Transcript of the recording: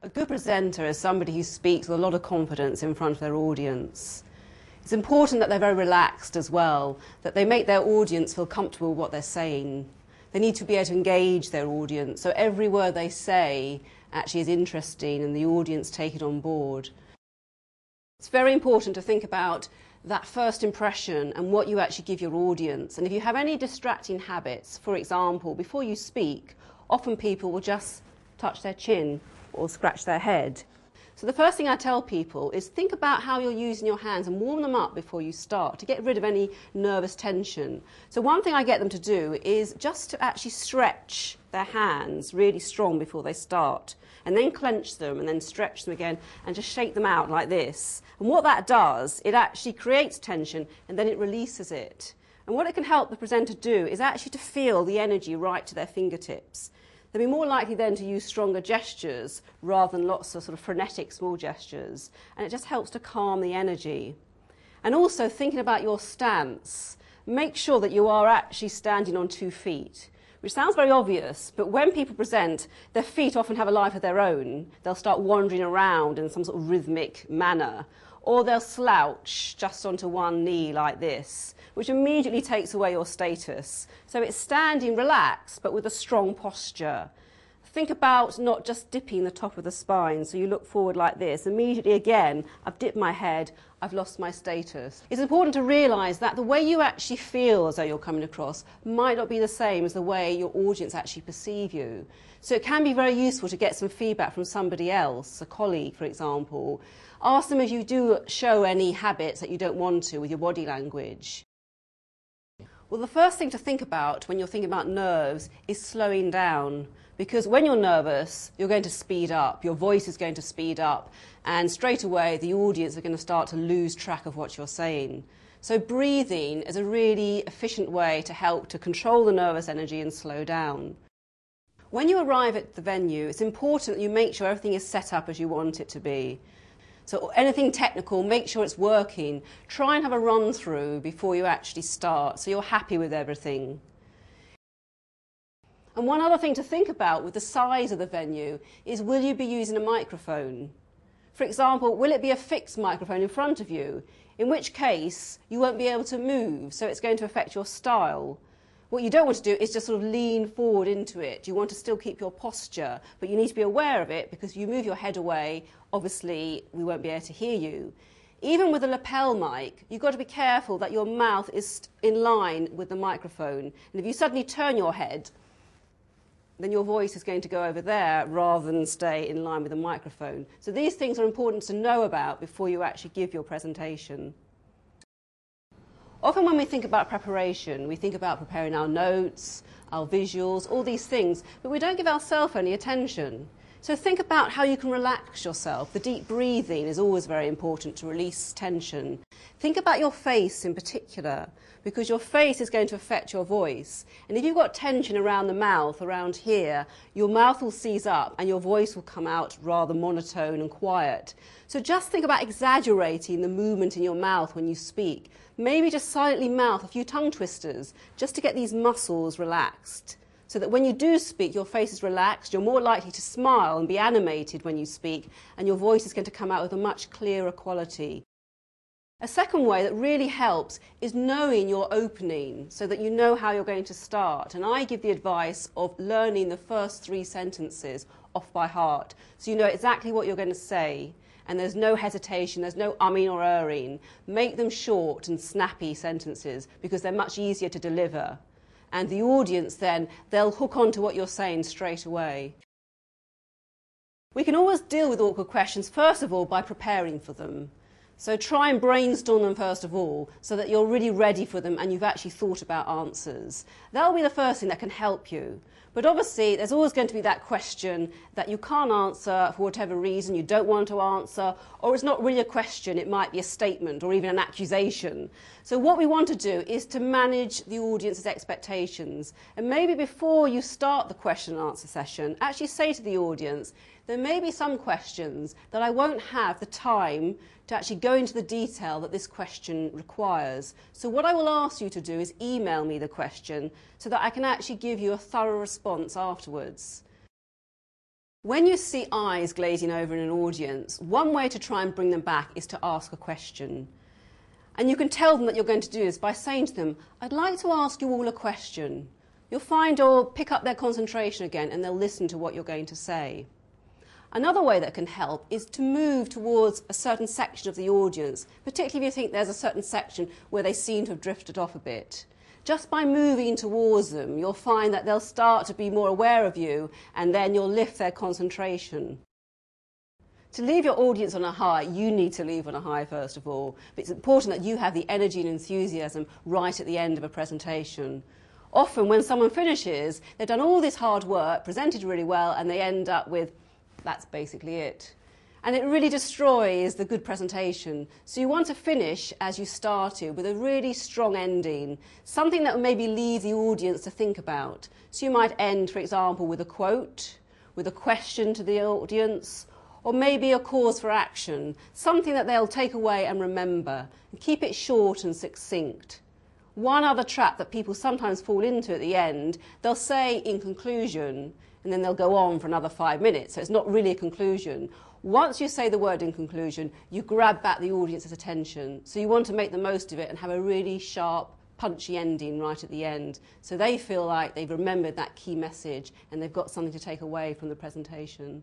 A good presenter is somebody who speaks with a lot of confidence in front of their audience. It's important that they're very relaxed as well, that they make their audience feel comfortable with what they're saying. They need to be able to engage their audience, so every word they say actually is interesting and the audience take it on board. It's very important to think about that first impression and what you actually give your audience. And if you have any distracting habits, for example, before you speak, often people will just touch their chin or scratch their head. So the first thing I tell people is think about how you're using your hands and warm them up before you start to get rid of any nervous tension. So one thing I get them to do is just to actually stretch their hands really strong before they start, and then clench them and then stretch them again and just shake them out like this. And what that does, it actually creates tension and then it releases it. And what it can help the presenter do is actually to feel the energy right to their fingertips. They'll be more likely then to use stronger gestures rather than lots of sort of frenetic small gestures, and it just helps to calm the energy. And also thinking about your stance, make sure that you are actually standing on 2 feet, which sounds very obvious, but when people present, their feet often have a life of their own. They'll start wandering around in some sort of rhythmic manner, or they'll slouch just onto one knee like this, which immediately takes away your status. So it's standing relaxed, but with a strong posture. Think about not just dipping the top of the spine, so you look forward like this. Immediately again, I've dipped my head, I've lost my status. It's important to realise that the way you actually feel as though you're coming across might not be the same as the way your audience actually perceive you. So it can be very useful to get some feedback from somebody else, a colleague for example. Ask them if you do show any habits that you don't want to with your body language. Well, the first thing to think about when you're thinking about nerves is slowing down, because when you're nervous, you're going to speed up, your voice is going to speed up, and straight away the audience are going to start to lose track of what you're saying. So breathing is a really efficient way to help to control the nervous energy and slow down. When you arrive at the venue, it's important that you make sure everything is set up as you want it to be. So anything technical, make sure it's working. Try and have a run through before you actually start, so you're happy with everything. And one other thing to think about with the size of the venue is, will you be using a microphone? For example, will it be a fixed microphone in front of you? In which case, you won't be able to move, so it's going to affect your style. What you don't want to do is just sort of lean forward into it. You want to still keep your posture, but you need to be aware of it, because if you move your head away, obviously we won't be able to hear you. Even with a lapel mic, you've got to be careful that your mouth is in line with the microphone. And if you suddenly turn your head, then your voice is going to go over there rather than stay in line with the microphone. So these things are important to know about before you actually give your presentation. Often when we think about preparation, we think about preparing our notes, our visuals, all these things, but we don't give ourselves any attention. So think about how you can relax yourself. The deep breathing is always very important to release tension. Think about your face in particular, because your face is going to affect your voice. And if you've got tension around the mouth, around here, your mouth will seize up and your voice will come out rather monotone and quiet. So just think about exaggerating the movement in your mouth when you speak. Maybe just silently mouth a few tongue twisters just to get these muscles relaxed, so that when you do speak, your face is relaxed, you're more likely to smile and be animated when you speak, and your voice is going to come out with a much clearer quality. A second way that really helps is knowing your opening, so that you know how you're going to start. And I give the advice of learning the first 3 sentences off by heart, so you know exactly what you're going to say. And there's no hesitation, there's no umming or erring. Make them short and snappy sentences, because they're much easier to deliver. And the audience then, they'll hook on to what you're saying straight away. We can always deal with awkward questions, first of all, by preparing for them. So try and brainstorm them first of all, so that you're really ready for them and you've actually thought about answers. That'll be the first thing that can help you. But obviously, there's always going to be that question that you can't answer for whatever reason, you don't want to answer, or it's not really a question, it might be a statement or even an accusation. So what we want to do is to manage the audience's expectations. And maybe before you start the question and answer session, actually say to the audience, there may be some questions that I won't have the time to actually go into the detail that this question requires. So what I will ask you to do is email me the question so that I can actually give you a thorough response afterwards. When you see eyes glazing over in an audience, one way to try and bring them back is to ask a question. And you can tell them that you're going to do this by saying to them, I'd like to ask you all a question. You'll find or pick up their concentration again and they'll listen to what you're going to say. Another way that can help is to move towards a certain section of the audience, particularly if you think there's a certain section where they seem to have drifted off a bit. Just by moving towards them, you'll find that they'll start to be more aware of you and then you'll lift their concentration. To leave your audience on a high, you need to leave on a high first of all. But it's important that you have the energy and enthusiasm right at the end of a presentation. Often when someone finishes, they've done all this hard work, presented really well, and they end up with, that's basically it. And it really destroys the good presentation. So you want to finish as you started with a really strong ending, something that will maybe leave the audience to think about. So you might end, for example, with a quote, with a question to the audience, or maybe a cause for action, something that they'll take away and remember, and keep it short and succinct. One other trap that people sometimes fall into at the end, they'll say in conclusion, and then they'll go on for another 5 minutes, so it's not really a conclusion. Once you say the word in conclusion, you grab back the audience's attention. So you want to make the most of it and have a really sharp, punchy ending right at the end, so they feel like they've remembered that key message and they've got something to take away from the presentation.